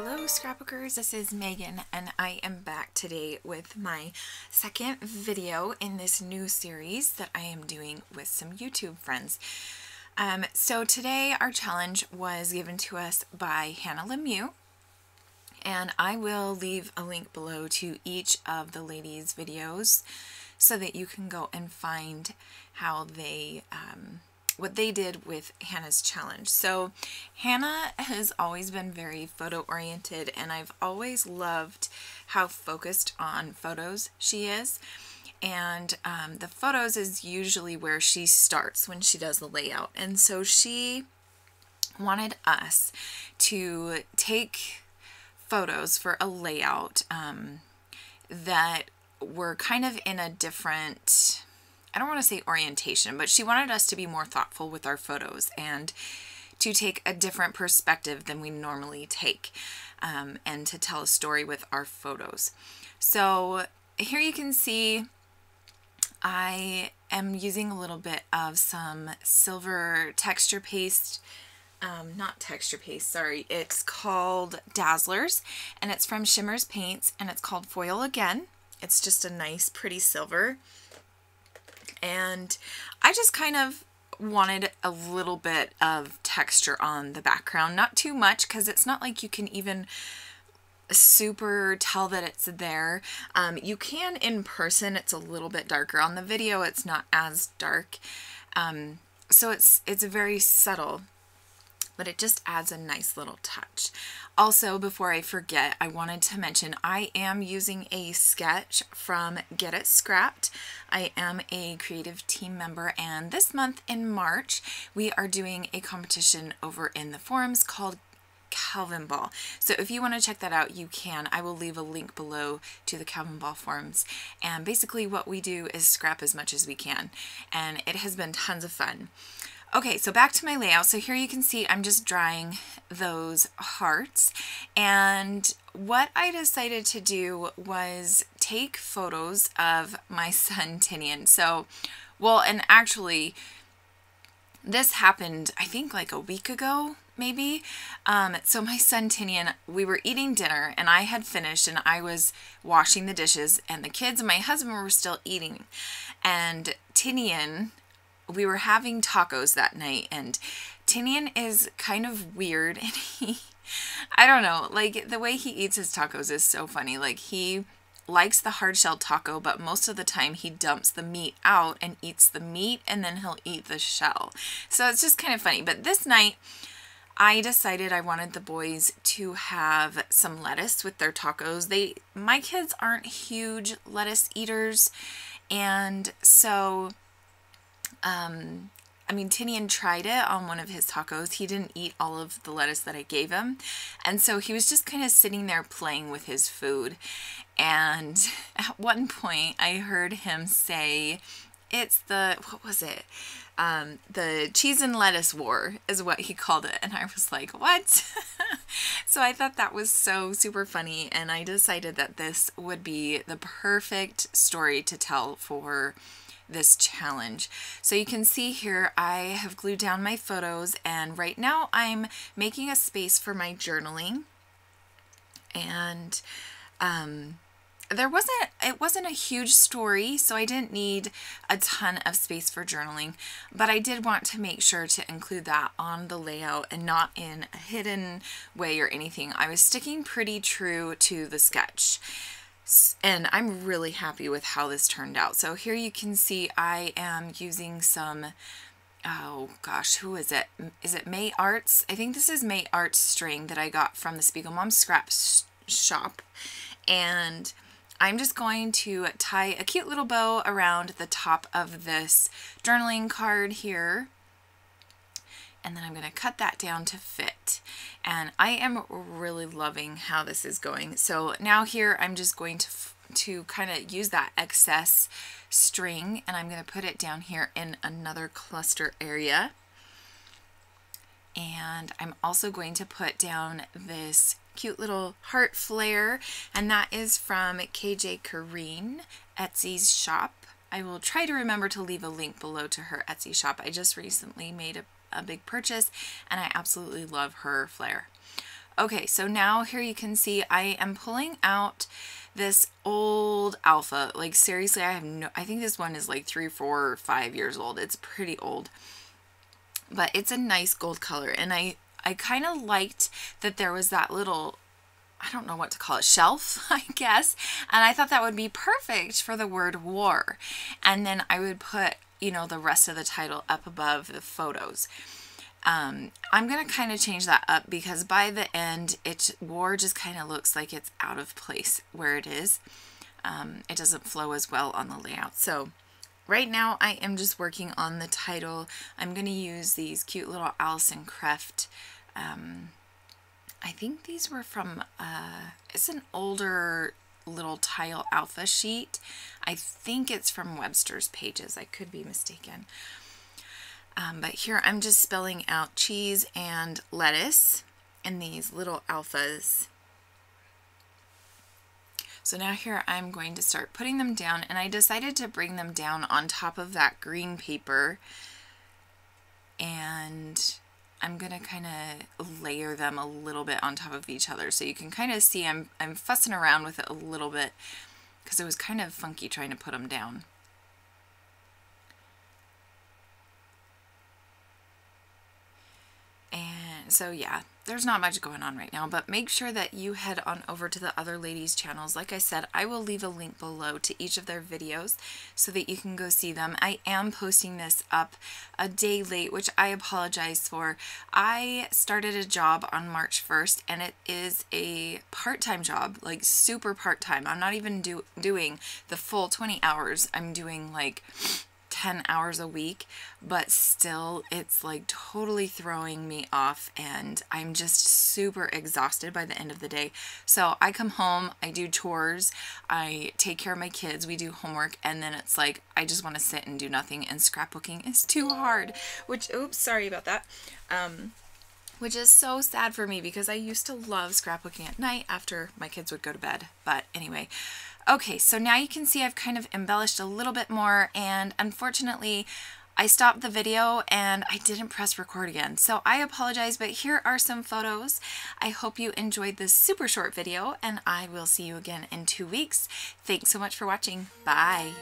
Hello scrapbookers, this is Megan and I am back today with my second video in this new series that I am doing with some YouTube friends. So today our challenge was given to us by Hannah Lemieux, and I will leave a link below to each of the ladies' videos so that you can go and find how they what they did with Hannah's challenge. So Hannah has always been very photo oriented, and I've always loved how focused on photos she is. And the photos is usually where she starts when she does the layout. And so she wanted us to take photos for a layout that were kind of in a different, I don't want to say orientation, but she wanted us to be more thoughtful with our photos and to take a different perspective than we normally take, and to tell a story with our photos. So here you can see I am using a little bit of some silver texture paste, not texture paste, sorry, it's called Dazzlers, and it's from Shimmers Paints, and it's called Foil Again. It's just a nice pretty silver. And I just kind of wanted a little bit of texture on the background, not too much, because it's not like you can even super tell that it's there. You can in person, it's a little bit darker. On the video it's not as dark, so it's very subtle, but it just adds a nice little touch. Also, before I forget, I wanted to mention I am using a sketch from Get It Scrapped. I am a creative team member, and this month in March we are doing a competition over in the forums called Calvin Ball. So if you want to check that out, you can. I will leave a link below to the Calvin Ball forums. And basically what we do is scrap as much as we can, and it has been tons of fun. Okay, so back to my layout. So here you can see I'm just drawing those hearts, and what I decided to do was take photos of my son Tinian. So, well, and actually this happened I think like a week ago maybe. So my son Tinian, we were eating dinner and I had finished and I was washing the dishes, and the kids and my husband were still eating, and Tinian, we were having tacos that night, and Tinian is kind of weird, and I don't know, like the way he eats his tacos is so funny. Like he likes the hard shell taco, but most of the time he dumps the meat out and eats the meat, and then he'll eat the shell. So it's just kind of funny. But this night I decided I wanted the boys to have some lettuce with their tacos. My kids aren't huge lettuce eaters, and so I mean, Tinian tried it on one of his tacos. He didn't eat all of the lettuce that I gave him, and so he was just kind of sitting there playing with his food. And at one point I heard him say, it's the, what was it? The cheese and lettuce war is what he called it. And I was like, what? So I thought that was so super funny, and I decided that this would be the perfect story to tell for this challenge. So you can see here I have glued down my photos, and right now I'm making a space for my journaling. And it wasn't a huge story, so I didn't need a ton of space for journaling, but I did want to make sure to include that on the layout and not in a hidden way or anything. I was sticking pretty true to the sketch, and I'm really happy with how this turned out. So here you can see I am using some, oh gosh, who is it? Is it May Arts? I think this is May Arts string that I got from the Spiegelmom Scrap Shop. And I'm just going to tie a cute little bow around the top of this journaling card here. And then I'm going to cut that down to fit. And I am really loving how this is going. So now here I'm just going to kind of use that excess string, and I'm going to put it down here in another cluster area. And I'm also going to put down this cute little heart flare, and that is from KJ Kareen, Etsy's shop. I will try to remember to leave a link below to her Etsy shop. I just recently made a big purchase, and I absolutely love her flare. Okay, so now here you can see I am pulling out this old alpha. Like seriously, I think this one is like 3, 4, or 5 years old. It's pretty old, but it's a nice gold color. And I kind of liked that there was that little, I don't know what to call it, shelf, I guess. And I thought that would be perfect for the word war. And then I would put, you know, the rest of the title up above the photos. I'm going to kind of change that up because by the end, war just kind of looks like it's out of place where it is. It doesn't flow as well on the layout. So right now I am just working on the title. I'm going to use these cute little Allison Creft. I think these were from, it's an older little tile alpha sheet. I think it's from Webster's Pages. I could be mistaken. But here I'm just spelling out cheese and lettuce in these little alphas. So now here I'm going to start putting them down, and I decided to bring them down on top of that green paper, and I'm going to kind of layer them a little bit on top of each other. So you can kind of see I'm fussing around with it a little bit because it was kind of funky trying to put them down. And so yeah, there's not much going on right now, but make sure that you head on over to the other ladies' channels. Like I said, I will leave a link below to each of their videos so that you can go see them. I am posting this up a day late, which I apologize for. I started a job on March 1st, and it is a part-time job, like super part-time. I'm not even doing the full 20 hours. I'm doing like 10 hours a week, but still it's like totally throwing me off, and I'm just super exhausted by the end of the day. So I come home, I do chores, I take care of my kids, we do homework, and then it's like I just want to sit and do nothing, and scrapbooking is too hard, which, oops, sorry about that, which is so sad for me because I used to love scrapbooking at night after my kids would go to bed. But anyway, okay, so now you can see I've kind of embellished a little bit more, and unfortunately I stopped the video and I didn't press record again. So I apologize, but here are some photos. I hope you enjoyed this super short video, and I will see you again in 2 weeks. Thanks so much for watching. Bye.